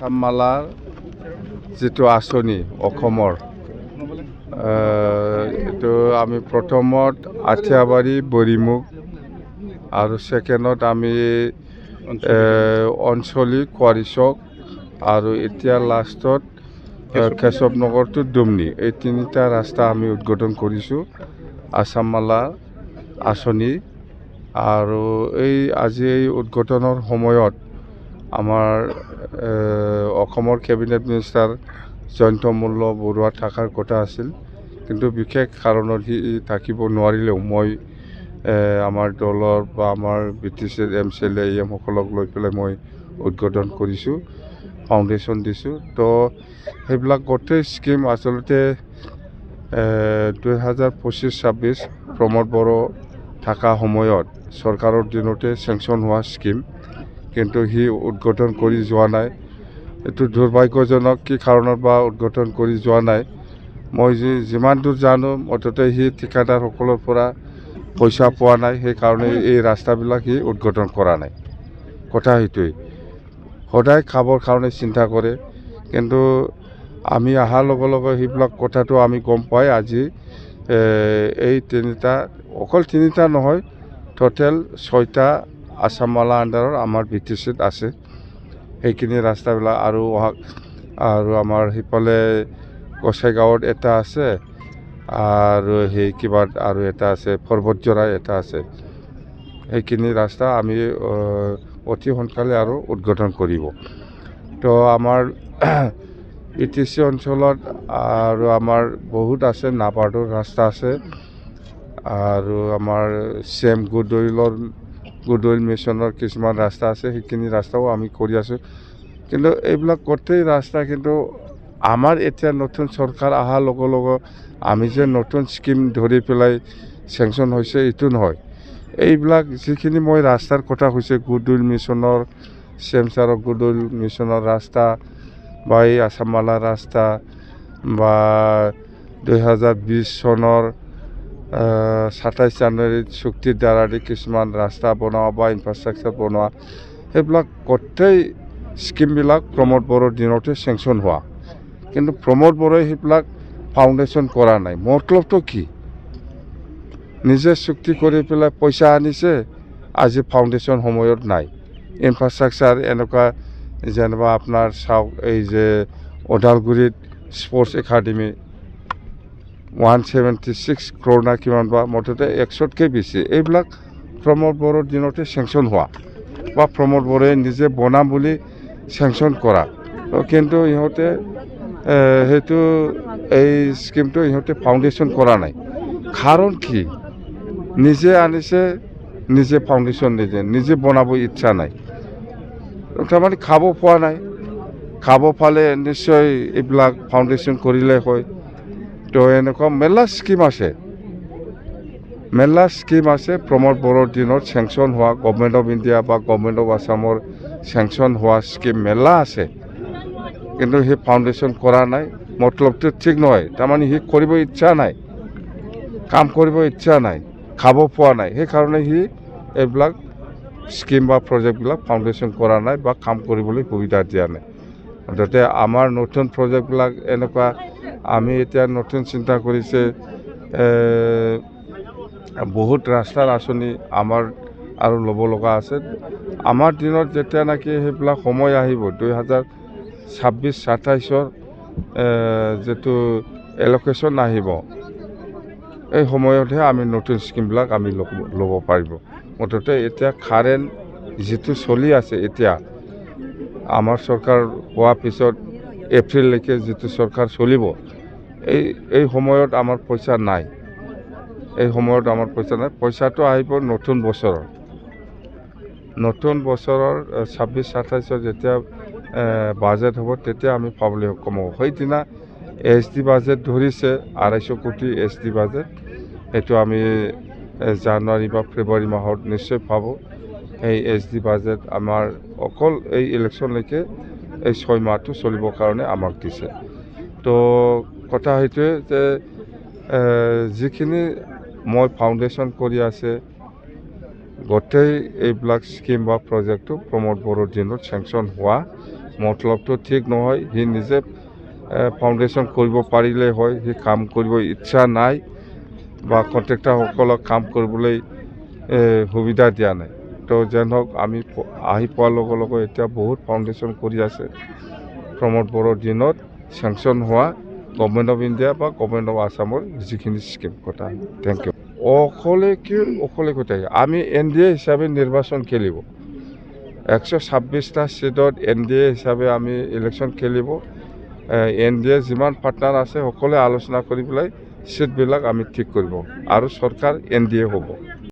আসাম মালাৰ যিটো আঁচনি অসমৰ এইটো আমি প্ৰথমত আঠিয়াবাৰী বৰিমুখ আৰু ছেকেণ্ডত আমি অঞ্চলিক কোৱাৰিচক আৰু এতিয়া লাষ্টত কেশৱ নগৰ টু ডুমনি এই তিনিটা ৰাস্তা আমি উদ্বোধন কৰিছোঁ আসাম মালা আঁচনি আৰু আজি এই উদ্বোধনৰ সময়ত আমাৰ অসমৰ কেবিনেট মিনিষ্টাৰ জয়ন্ত মল্ল বৰুৱা থকাৰ কথা আছিল কিন্তু বিশেষ কাৰণত সি থাকিব নোৱাৰিলেও মই আমাৰ দলৰ বা আমাৰ BTCৰ MCLA সকলক লৈ পেলাই মই উদ্বোধন কৰিছোঁ ফাউণ্ডেশ্যন দিছোঁ তো সেইবিলাক গোটেই স্কিম আচলতে 2025-26 প্ৰমোদ বড়ো থকা সময়ত চৰকাৰৰ দিনতে চেংচন হোৱা স্কিম কিন্তু সি উদ্বোধন কৰি যোৱা নাই এইটো দুৰ্ভাগ্যজনক কি কাৰণত বা উদ্বোধন কৰি যোৱা নাই মই যিমান দূৰ জানো মুঠতে সি ঠিকাদাৰসকলৰ পৰা পইচা পোৱা নাই সেইকাৰণে এই ৰাস্তাবিলাক সি উদ্বোধন কৰা নাই কথা সেইটোৱেই সদায় খাবৰ কাৰণে চিন্তা কৰে কিন্তু আমি অহাৰ লগে লগে সেইবিলাক কথাটো আমি গম পাই আজি এই অকল তিনিটা নহয় টোটেল 6টা আসাম মালা আণ্ডাৰৰ আমাৰ BTCত আছে সেইখিনি ৰাস্তাবিলাক আৰু আমাৰ সিফালে গোসাইগাঁৱত এটা আছে আৰু সেই কিবা আৰু এটা আছে পৰ্বতজৰা এটা আছে সেইখিনি ৰাস্তা আমি অতি সোনকালে আৰু উদ্বোধন কৰিব তো আমাৰ ETC অঞ্চলত আৰু আমাৰ বহুত আছে নাবাৰ্ডৰ ৰাস্তা আছে আৰু আমাৰ CM গুডউইল মিছনৰ কিছুমান ৰাস্তা আছে সেইখিনি ৰাস্তাও আমি কৰি আছোঁ কিন্তু এইবিলাক গোটেই ৰাস্তা কিন্তু আমাৰ এতিয়া নতুন চৰকাৰ অহাৰ লগে লগে আমি যে নতুন স্কিম ধৰি পেলাই চেংচন হৈছে এইটো নহয় এইবিলাক যিখিনি মই ৰাস্তাৰ কথা কৈছে গুডউইল মিছনৰ চেমচাৰৰ গুডউইল মিছনৰ ৰাস্তা বা এই আসাম মালা ৰাস্তা বা 2020 চনৰ 27 জানুৱাৰীত চুক্তিৰ দ্বাৰা কিছুমান ৰাস্তা বনোৱা বা ইনফ্ৰাষ্ট্ৰাকচাৰ বনোৱা সেইবিলাক গোটেই স্কিমবিলাক প্ৰমোদ বড়োৰ দিনতে চেংচন হোৱা কিন্তু প্ৰমোদ বড়োই সেইবিলাক ফাউণ্ডেশ্যন কৰা নাই মতলবটো কি নিজে চুক্তি কৰি পেলাই পইচা আনিছে আজি ফাউণ্ডেশ্যন সময়ত নাই ইনফ্ৰাষ্ট্ৰাকচাৰ এনেকুৱা যেনিবা আপোনাৰ চাওক এই যে ওদালগুৰিত স্পৰ্টছ একাডেমি 176 crore না কিমান বা মুঠতে 100তকৈ বেছি এইবিলাক প্ৰমোদ বড়োৰ দিনতে চেংচন হোৱা বা প্ৰমোদ বড়োই নিজে বনাম বুলি চেংচন কৰা কিন্তু ইহঁতে সেইটো এই স্কিমটো ইহঁতে ফাউণ্ডেশ্যন কৰা নাই কাৰণ কি নিজে আনিছে নিজে ফাউণ্ডেশ্যন নিজে বনাব ইচ্ছা নাই তাৰমানে খাব পোৱা নাই খাব পালে নিশ্চয় এইবিলাক ফাউণ্ডেশ্যন কৰিলে হয় তো এনেকুৱা মেলা স্কিম আছে প্ৰমোদ বড়োৰ দিনত চেংচন হোৱা গভৰ্ণমেণ্ট অফ ইণ্ডিয়া বা গভৰ্ণমেণ্ট অফ আসামৰ চেংচন হোৱা স্কিম মেলা আছে কিন্তু সি ফাউণ্ডেশ্যন কৰা নাই মতলবটো ঠিক নহয় তাৰমানে সি কৰিব ইচ্ছা নাই কাম কৰিব ইচ্ছা নাই খাব পোৱা নাই সেইকাৰণে সি এইবিলাক স্কিম বা প্ৰজেক্টবিলাক ফাউণ্ডেশ্যন কৰা নাই বা কাম কৰিবলৈ সুবিধা দিয়া নাই মুঠতে আমাৰ নতুন প্ৰজেক্টবিলাক এনেকুৱা আমি এতিয়া নতুন চিন্তা কৰিছে বহুত ৰাস্তাৰ আঁচনি আমাৰ আৰু ল'ব লগা আছে আমাৰ দিনত যেতিয়া নেকি সেইবিলাক সময় আহিব 2026-27ৰ যিটো এল'কেশ্যন আহিব এই সময়তহে আমি নতুন স্কিমবিলাক আমি ল'ব পাৰিব মুঠতে এতিয়া কাৰেণ্ট যিটো চলি আছে এতিয়া আমাৰ চৰকাৰ হোৱাৰ পিছত এপ্ৰিললৈকে যিটো চৰকাৰ চলিব এই সময়ত আমাৰ পইচা নাই পইচাটো আহিব নতুন বছৰৰ 26-27 যেতিয়া বাজেট হ'ব তেতিয়া আমি পাবলৈ সক্ষম হ'ব সেইদিনা SD বাজেট ধৰিছে 250 কোটি SD বাজেট সেইটো আমি জানুৱাৰী বা ফেব্ৰুৱাৰী মাহত নিশ্চয় পাব এই SD বাজেট আমাৰ অকল এই ইলেকশ্যনলৈকে এই 6 মাহটো চলিবৰ কাৰণে আমাক দিছে তো কথা সেইটোৱে যে যিখিনি মই ফাউণ্ডেশ্যন কৰি আছে গোটেই এইবিলাক স্কিম বা প্ৰজেক্টটো প্ৰমোদ বড়োৰ দিনত চেংচন হোৱা মতলবটো ঠিক নহয়, সি নিজে ফাউণ্ডেশ্যন কৰিব পাৰিলে হয়, সি কাম কৰিব ইচ্ছা নাই বা কণ্ট্ৰেক্টাৰসকলক কাম কৰিবলৈ সুবিধা দিয়া নাই। তো যেন হওক আমি আহি পোৱাৰ লগে লগে এতিয়া বহুত ফাউণ্ডেশ্যন কৰি আছে প্ৰমোদ বড়োৰ দিনত চেংচন হোৱা গভৰ্ণমেণ্ট অফ ইণ্ডিয়া বা গভৰ্ণমেণ্ট অফ আছামৰ যিখিনি স্কিম কথা। Thank you. অকলে কোথায় আমি NDA হিচাপে নিৰ্বাচন খেলিব, 126টা ছিটত NDA হিচাপে আমি ইলেকশ্যন খেলিব। NDA যিমান পাৰ্টনাৰ আছে সকলোৱে আলোচনা কৰি পেলাই ছিটবিলাক আমি ঠিক কৰিব আৰু চৰকাৰ NDA হ'ব।